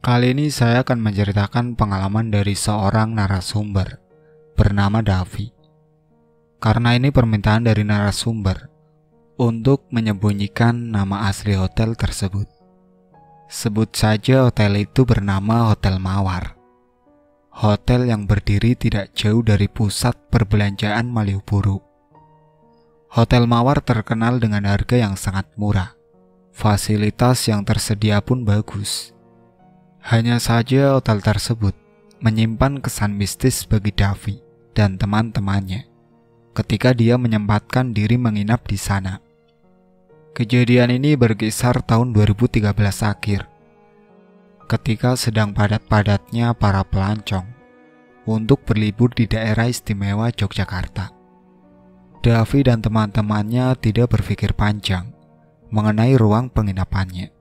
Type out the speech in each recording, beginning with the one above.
Kali ini saya akan menceritakan pengalaman dari seorang narasumber bernama Davi. Karena ini permintaan dari narasumber untuk menyembunyikan nama asli hotel tersebut. Sebut saja hotel itu bernama Hotel Mawar. Hotel yang berdiri tidak jauh dari pusat perbelanjaan Malioboro. Hotel Mawar terkenal dengan harga yang sangat murah. Fasilitas yang tersedia pun bagus. Hanya saja hotel tersebut menyimpan kesan mistis bagi Davi dan teman-temannya ketika dia menyempatkan diri menginap di sana. Kejadian ini berkisar tahun 2013 akhir, ketika sedang padat-padatnya para pelancong untuk berlibur di daerah istimewa Yogyakarta. Davi dan teman-temannya tidak berpikir panjang mengenai ruang penginapannya.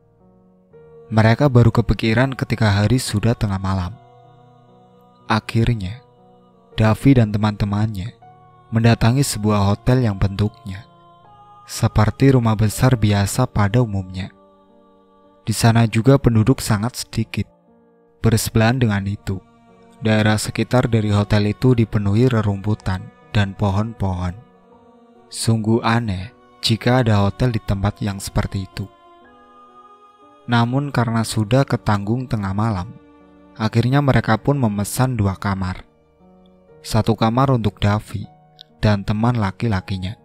Mereka baru kepikiran ketika hari sudah tengah malam. Akhirnya, Davi dan teman-temannya mendatangi sebuah hotel yang bentuknya seperti rumah besar biasa pada umumnya. Di sana juga penduduk sangat sedikit. Bersebelahan dengan itu, daerah sekitar dari hotel itu dipenuhi rerumputan dan pohon-pohon. Sungguh aneh jika ada hotel di tempat yang seperti itu. Namun karena sudah ketanggung tengah malam, akhirnya mereka pun memesan 2 kamar. 1 kamar untuk Davi dan teman laki-lakinya.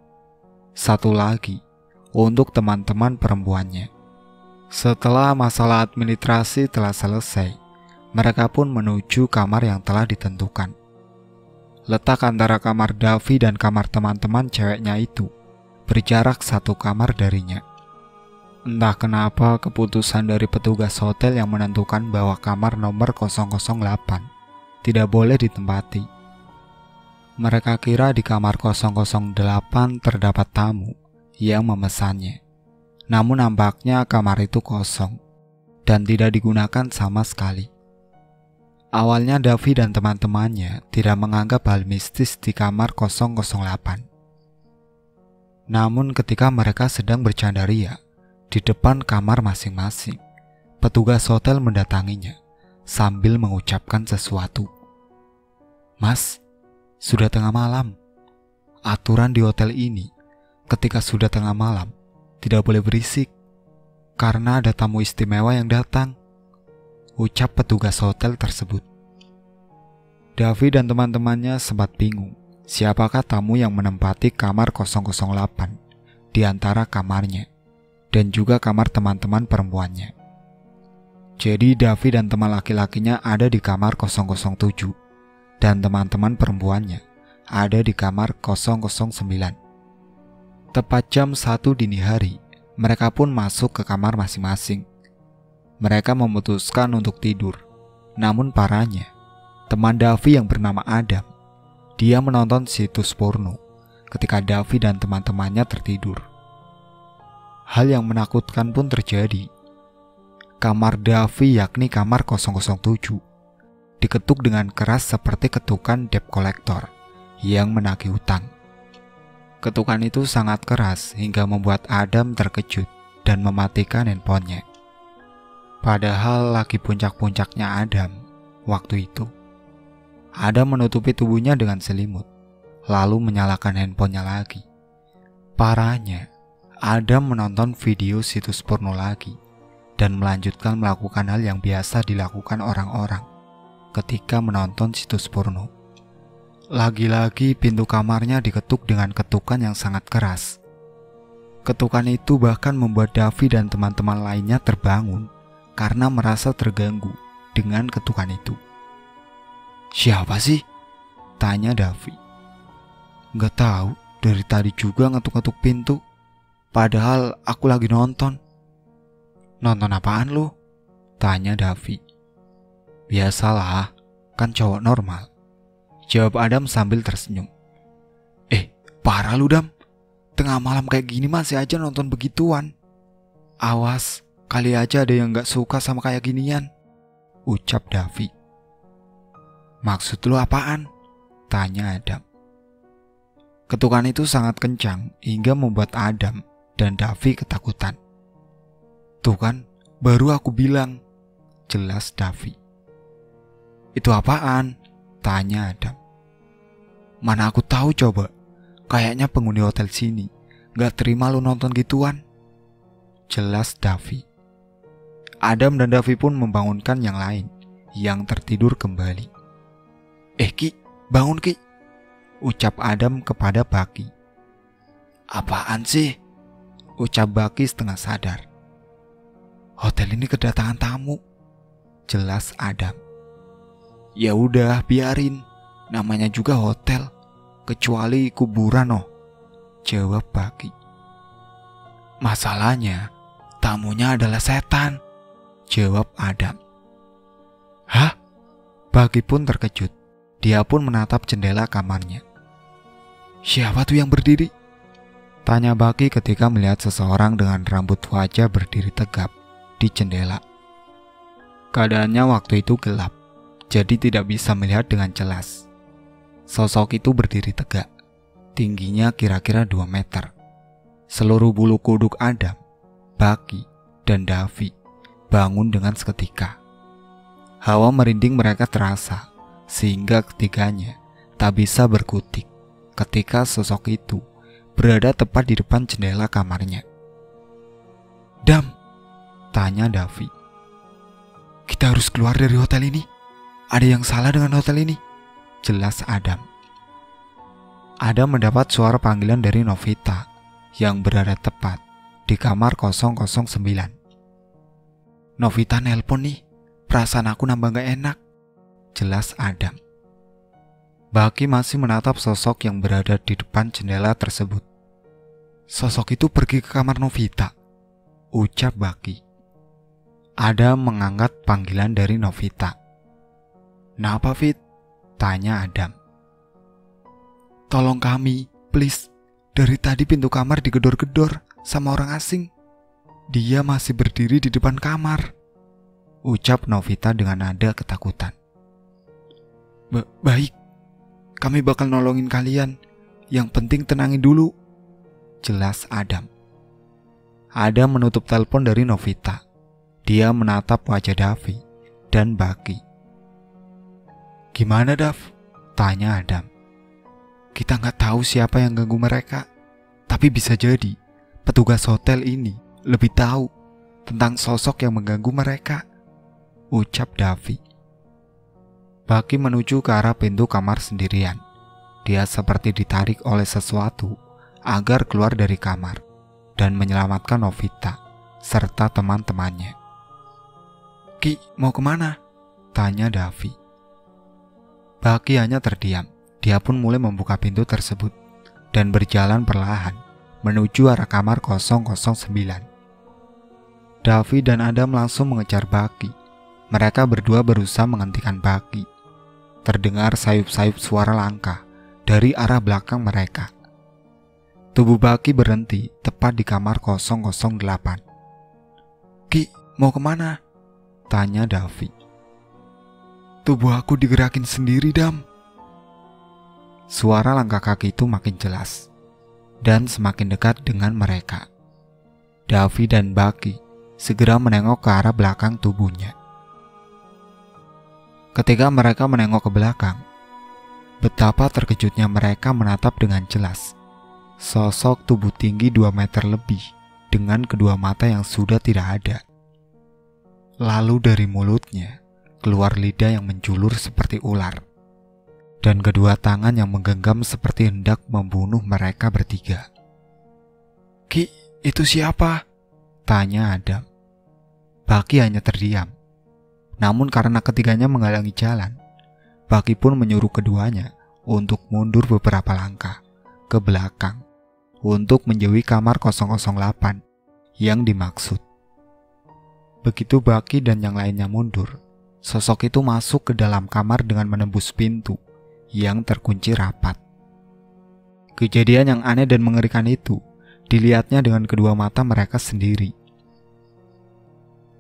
1 lagi untuk teman-teman perempuannya. Setelah masalah administrasi telah selesai, mereka pun menuju kamar yang telah ditentukan. Letak antara kamar Davi dan kamar teman-teman ceweknya itu berjarak 1 kamar darinya. Entah kenapa keputusan dari petugas hotel yang menentukan bahwa kamar nomor 008 tidak boleh ditempati. Mereka kira di kamar 008 terdapat tamu yang memesannya. Namun nampaknya kamar itu kosong dan tidak digunakan sama sekali. Awalnya Davi dan teman-temannya tidak menganggap hal mistis di kamar 008. Namun ketika mereka sedang bercanda ria di depan kamar masing-masing, petugas hotel mendatanginya sambil mengucapkan sesuatu. "Mas, sudah tengah malam. Aturan di hotel ini, ketika sudah tengah malam, tidak boleh berisik, karena ada tamu istimewa yang datang," ucap petugas hotel tersebut. Davi dan teman-temannya sempat bingung siapakah tamu yang menempati kamar 008 di antara kamarnya dan juga kamar teman-teman perempuannya. Jadi Davi dan teman laki-lakinya ada di kamar 007 dan teman-teman perempuannya ada di kamar 009. Tepat jam 1 dini hari, mereka pun masuk ke kamar masing-masing. Mereka memutuskan untuk tidur. Namun parahnya, teman Davi yang bernama Adam, dia menonton situs porno ketika Davi dan teman-temannya tertidur. Hal yang menakutkan pun terjadi. Kamar Davi, yakni kamar 007, diketuk dengan keras seperti ketukan debt collector yang menagih hutang. Ketukan itu sangat keras hingga membuat Adam terkejut dan mematikan handphonenya. Padahal lagi puncak-puncaknya Adam waktu itu. Adam menutupi tubuhnya dengan selimut, lalu menyalakan handphonenya lagi. Parahnya, Adam menonton video situs porno lagi dan melanjutkan melakukan hal yang biasa dilakukan orang-orang ketika menonton situs porno. Lagi-lagi pintu kamarnya diketuk dengan ketukan yang sangat keras. Ketukan itu bahkan membuat Davi dan teman-teman lainnya terbangun karena merasa terganggu dengan ketukan itu. "Siapa sih?" tanya Davi. "Gak tahu, dari tadi juga ngetuk-ngetuk pintu. Padahal aku lagi nonton." "Nonton apaan lu?" tanya Davi. "Biasalah, kan cowok normal," jawab Adam sambil tersenyum. Parah lu Dam, tengah malam kayak gini masih aja nonton begituan. Awas, kali aja ada yang gak suka sama kayak ginian," ucap Davi. "Maksud lu apaan?" tanya Adam. Ketukan itu sangat kencang hingga membuat Adam dan Davi ketakutan. "Tuh kan, baru aku bilang," jelas Davi. Itu apaan? Tanya Adam. Mana aku tahu coba, kayaknya penghuni hotel sini gak terima lu nonton gituan, jelas Davi. Adam dan Davi pun membangunkan yang lain yang tertidur kembali. Ki, bangun Ki, ucap Adam kepada Baki. Apaan sih? Ucap Baki setengah sadar. Hotel ini kedatangan tamu, jelas Adam. Ya udah, biarin, namanya juga hotel, kecuali kuburan jawab Baki. Masalahnya, tamunya adalah setan, jawab Adam. Hah? Baki pun terkejut. Dia pun menatap jendela kamarnya. Siapa tuh yang berdiri? Tanya Baki ketika melihat seseorang dengan rambut wajah berdiri tegap di jendela. Keadaannya waktu itu gelap, jadi tidak bisa melihat dengan jelas. Sosok itu berdiri tegak, tingginya kira-kira 2 meter. Seluruh bulu kuduk Adam, Baki, dan Davi bangun dengan seketika. Hawa merinding mereka terasa, sehingga ketiganya tak bisa berkutik ketika sosok itu berada tepat di depan jendela kamarnya. Dam, tanya Davi. Kita harus keluar dari hotel ini. Ada yang salah dengan hotel ini, jelas Adam. Adam mendapat suara panggilan dari Novita yang berada tepat di kamar 009. Novita nelpon nih, perasaan aku nambah gak enak, jelas Adam. Baki masih menatap sosok yang berada di depan jendela tersebut. Sosok itu pergi ke kamar Novita, ucap Baki. Adam mengangkat panggilan dari Novita. Kenapa Fit? Tanya Adam. Tolong kami, please. Dari tadi pintu kamar digedor-gedor sama orang asing. Dia masih berdiri di depan kamar, ucap Novita dengan nada ketakutan. Baik, kami bakal nolongin kalian. Yang penting tenangin dulu, jelas Adam. Adam menutup telepon dari Novita. Dia menatap wajah Davi dan Baki. Gimana Dav? Tanya Adam. Kita nggak tahu siapa yang ganggu mereka, tapi bisa jadi petugas hotel ini lebih tahu tentang sosok yang mengganggu mereka, ucap Davi. Baki menuju ke arah pintu kamar sendirian. Dia seperti ditarik oleh sesuatu agar keluar dari kamar dan menyelamatkan Novita serta teman-temannya. Ki, mau kemana? Tanya Davi. Baki hanya terdiam. Dia pun mulai membuka pintu tersebut dan berjalan perlahan menuju arah kamar 009. Davi dan Adam langsung mengejar Baki. Mereka berdua berusaha menghentikan Baki. Terdengar sayup-sayup suara langkah dari arah belakang mereka. Tubuh Baki berhenti tepat di kamar 008. Ki, mau kemana? Tanya Davi. Tubuh aku digerakin sendiri, Dam. Suara langkah kaki itu makin jelas dan semakin dekat dengan mereka. Davi dan Baki segera menengok ke arah belakang tubuhnya. Ketika mereka menengok ke belakang, betapa terkejutnya mereka menatap dengan jelas sosok tubuh tinggi 2 meter lebih dengan kedua mata yang sudah tidak ada. Lalu dari mulutnya keluar lidah yang menjulur seperti ular, dan kedua tangan yang menggenggam seperti hendak membunuh mereka bertiga. Ki, itu siapa? Tanya Adam. Baki hanya terdiam. Namun karena ketiganya menghalangi jalan, Baki pun menyuruh keduanya untuk mundur beberapa langkah ke belakang untuk menjauhi kamar 008 yang dimaksud. Begitu Baki dan yang lainnya mundur, sosok itu masuk ke dalam kamar dengan menembus pintu yang terkunci rapat. Kejadian yang aneh dan mengerikan itu dilihatnya dengan kedua mata mereka sendiri.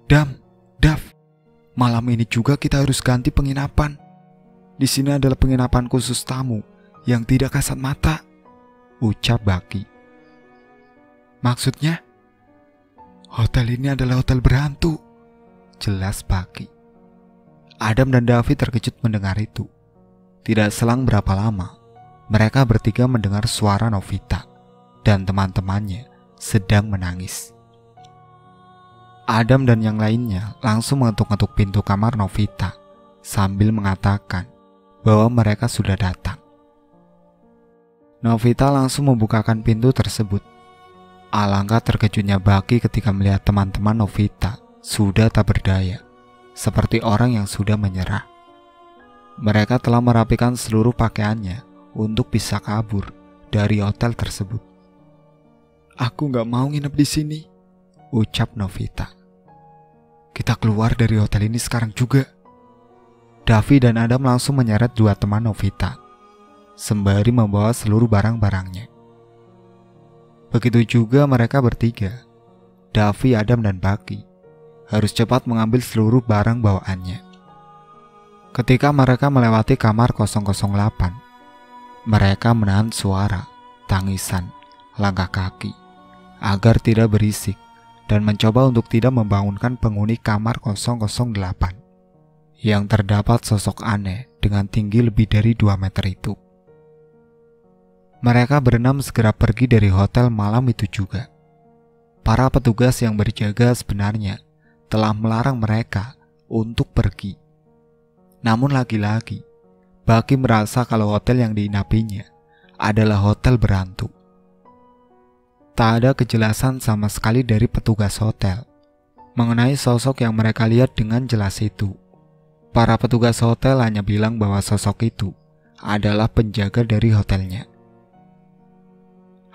Dav, malam ini juga kita harus ganti penginapan. Di sini adalah penginapan khusus tamu yang tidak kasat mata, ucap Baki. Maksudnya? Hotel ini adalah hotel berhantu, jelas Baki. Adam dan Davi terkejut mendengar itu. Tidak selang berapa lama, mereka bertiga mendengar suara Novita dan teman-temannya sedang menangis. Adam dan yang lainnya langsung mengetuk-ngetuk pintu kamar Novita sambil mengatakan bahwa mereka sudah datang. Novita langsung membukakan pintu tersebut. Alangkah terkejutnya Baki ketika melihat teman-teman Novita sudah tak berdaya, seperti orang yang sudah menyerah. Mereka telah merapikan seluruh pakaiannya untuk bisa kabur dari hotel tersebut. "Aku gak mau nginep di sini," ucap Novita. "Kita keluar dari hotel ini sekarang juga." Davi dan Adam langsung menyeret dua teman Novita, sembari membawa seluruh barang-barangnya. Begitu juga mereka bertiga, Davi, Adam, dan Baki, harus cepat mengambil seluruh barang bawaannya. Ketika mereka melewati kamar 008, mereka menahan suara, tangisan, langkah kaki, agar tidak berisik, dan mencoba untuk tidak membangunkan penghuni kamar 008 yang terdapat sosok aneh dengan tinggi lebih dari 2 meter itu. Mereka berenam segera pergi dari hotel malam itu juga. Para petugas yang berjaga sebenarnya telah melarang mereka untuk pergi. Namun lagi-lagi, Baki merasa kalau hotel yang diinapinya adalah hotel berhantu. Tak ada kejelasan sama sekali dari petugas hotel mengenai sosok yang mereka lihat dengan jelas itu. Para petugas hotel hanya bilang bahwa sosok itu adalah penjaga dari hotelnya.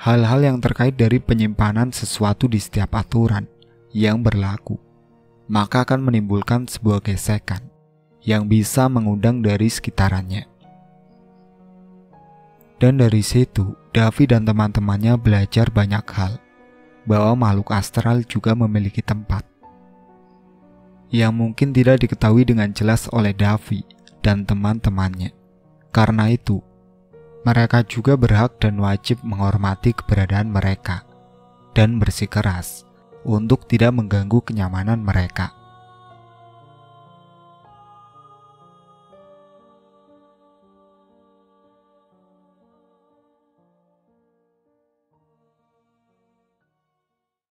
Hal-hal yang terkait dari penyimpanan sesuatu di setiap aturan yang berlaku, maka akan menimbulkan sebuah gesekan yang bisa mengundang dari sekitarannya. Dan dari situ, Davi dan teman-temannya belajar banyak hal, bahwa makhluk astral juga memiliki tempat yang mungkin tidak diketahui dengan jelas oleh Davi dan teman-temannya. Karena itu, mereka juga berhak dan wajib menghormati keberadaan mereka dan bersikeras untuk tidak mengganggu kenyamanan mereka.